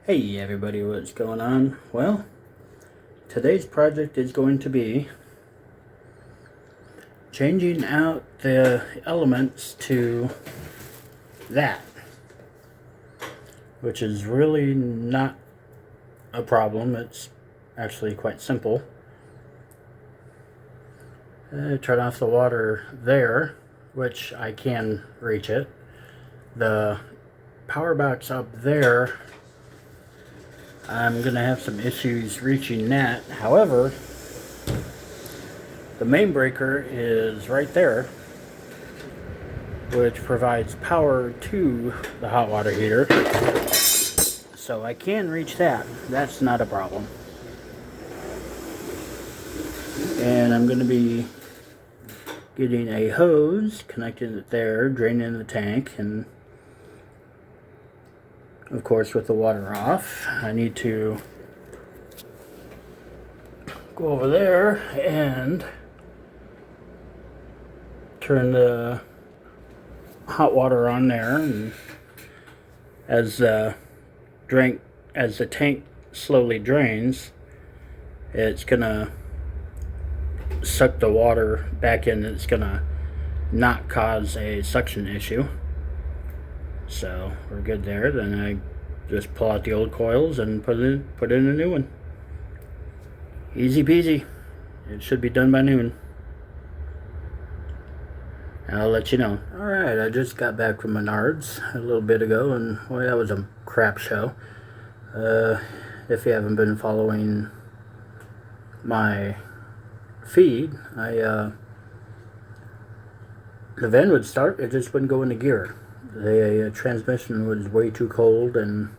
Hey everybody, what's going on? Well, today's project is going to be changing out the elements to that, which is really not a problem. It's actually quite simple. Turn off the water there, which I can reach it. The power box up there, I'm going to have some issues reaching that. However, the main breaker is right there, which provides power to the hot water heater. So I can reach that. That's not a problem. And I'm going to be getting a hose, connecting it there, draining the tank, and of course with the water off, I need to go over there and turn the hot water on there, and as the tank slowly drains, it's gonna suck the water back in. It's gonna not cause a suction issue. So we're good there. Then I just pull out the old coils and put in a new one. Easy peasy. It should be done by noon. I'll let you know. Alright, I just got back from Menards a little bit ago, and well, that was a crap show. If you haven't been following my feed, the van would start, it just wouldn't go into gear. The transmission was way too cold, and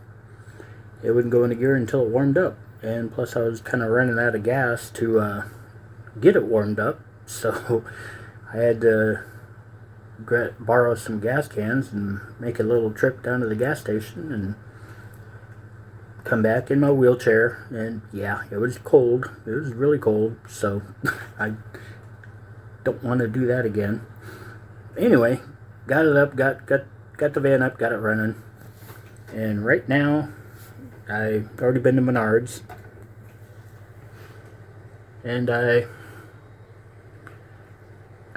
it wouldn't go into gear until it warmed up. And plus I was kind of running out of gas to get it warmed up, so I had to borrow some gas cans and make a little trip down to the gas station and come back in my wheelchair. And yeah, it was cold. It was really cold, so I don't want to do that again. Anyway, got it up, got the van up, got it running. And right now, I've already been to Menards, and I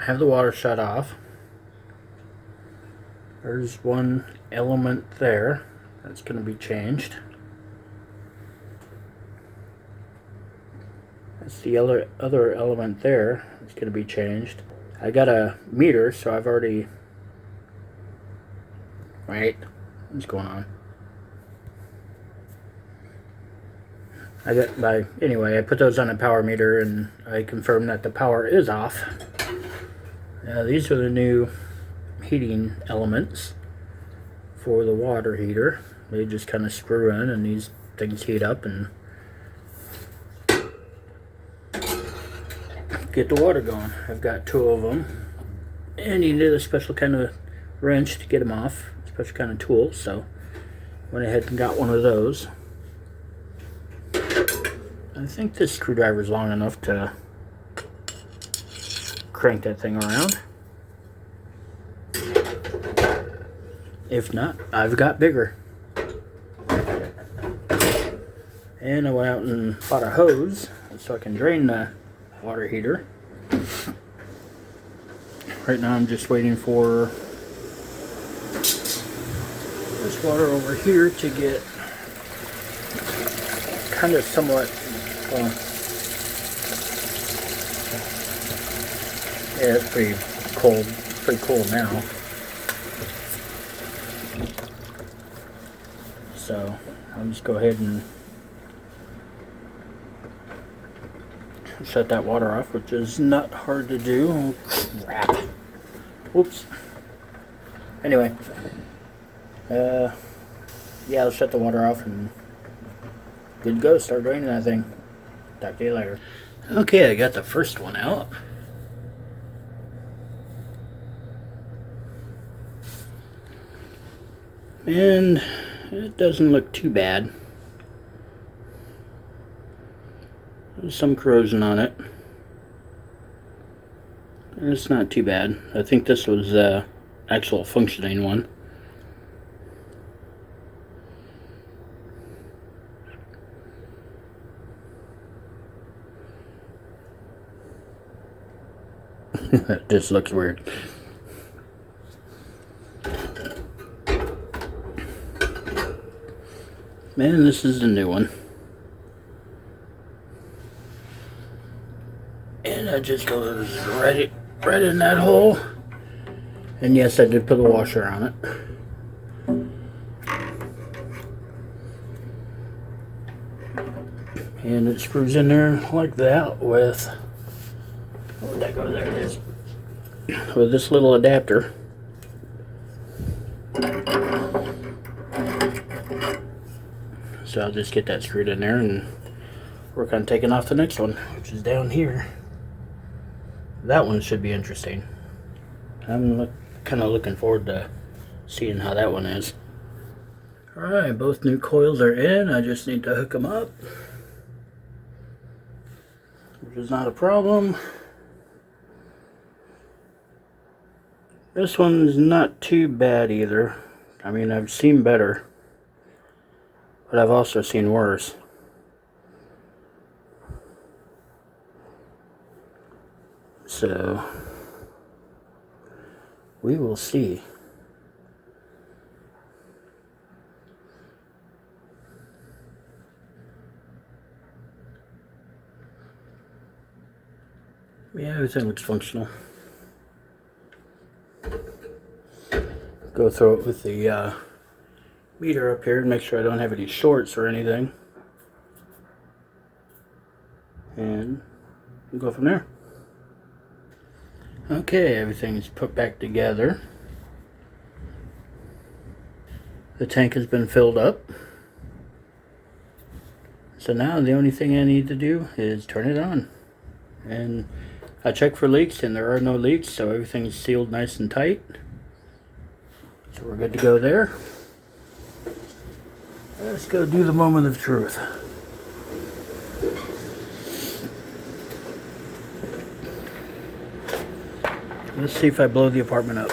have the water shut off. There's one element there that's going to be changed. That's the other element there that's going to be changed. I got a meter, so I've already... Wait, what's going on? Anyway, I put those on a power meter, and I confirmed that the power is off. These are the new heating elements for the water heater. They just kind of screw in, and these things heat up and get the water going. I've got two of them, and you need a special kind of wrench to get them off, special kind of tool, so went ahead and got one of those. I think this screwdriver is long enough to crank that thing around. If not, I've got bigger. And I went out and bought a hose so I can drain the water heater. Right now I'm just waiting for this water over here to get kind of somewhat, yeah, it's pretty cool now. So I'll just go ahead and shut that water off, which is not hard to do. Oh, crap. Whoops. Anyway, yeah, I'll shut the water off and good to go. Start draining that thing. Talk to you later. Okay, I got the first one out. And it doesn't look too bad. There's some corrosion on it. It's not too bad. I think this was the actual functioning one. That just looks weird. Man, this is the new one. And that just goes right in that hole. And yes, I did put a washer on it. And it screws in there like that with, where'd that go? There it is. With this little adapter. So I'll just get that screwed in there and work on taking off the next one, which is down here. That one should be interesting. I'm kind of looking forward to seeing how that one is. Alright, both new coils are in. I just need to hook them up, which is not a problem. This one's not too bad either. I mean, I've seen better, but I've also seen worse. So, we will see. Yeah, everything looks functional. Go through it with the meter up here and make sure I don't have any shorts or anything. And we'll go from there. Okay, everything's put back together. The tank has been filled up. So now the only thing I need to do is turn it on. And I checked for leaks and there are no leaks, so everything's sealed nice and tight. So we're good to go there. Let's go do the moment of truth. Let's see if I blow the apartment up.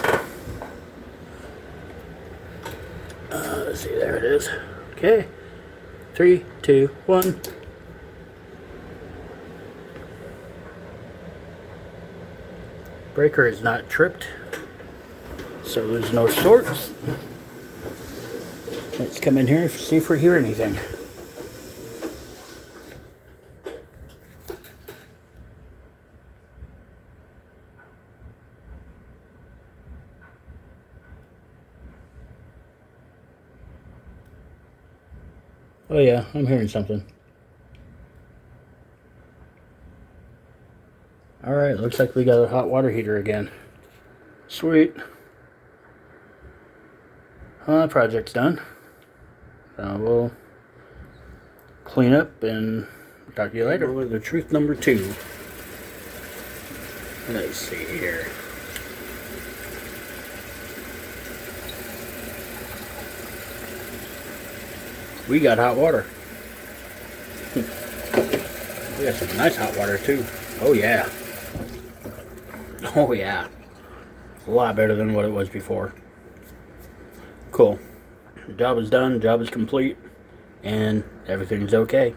Let's see, there it is. Okay. 3, 2, 1. Breaker is not tripped, so there's no shorts. Let's come in here and see if we hear anything. Oh yeah, I'm hearing something. Alright, looks like we got a hot water heater again. Sweet. Well, that project's done. So we'll clean up and talk to you later with the truth number 2. Let's see here. We got hot water. We got some nice hot water too. Oh yeah. Oh yeah. A lot better than what it was before. Cool. The job is done, job is complete, and everything's okay.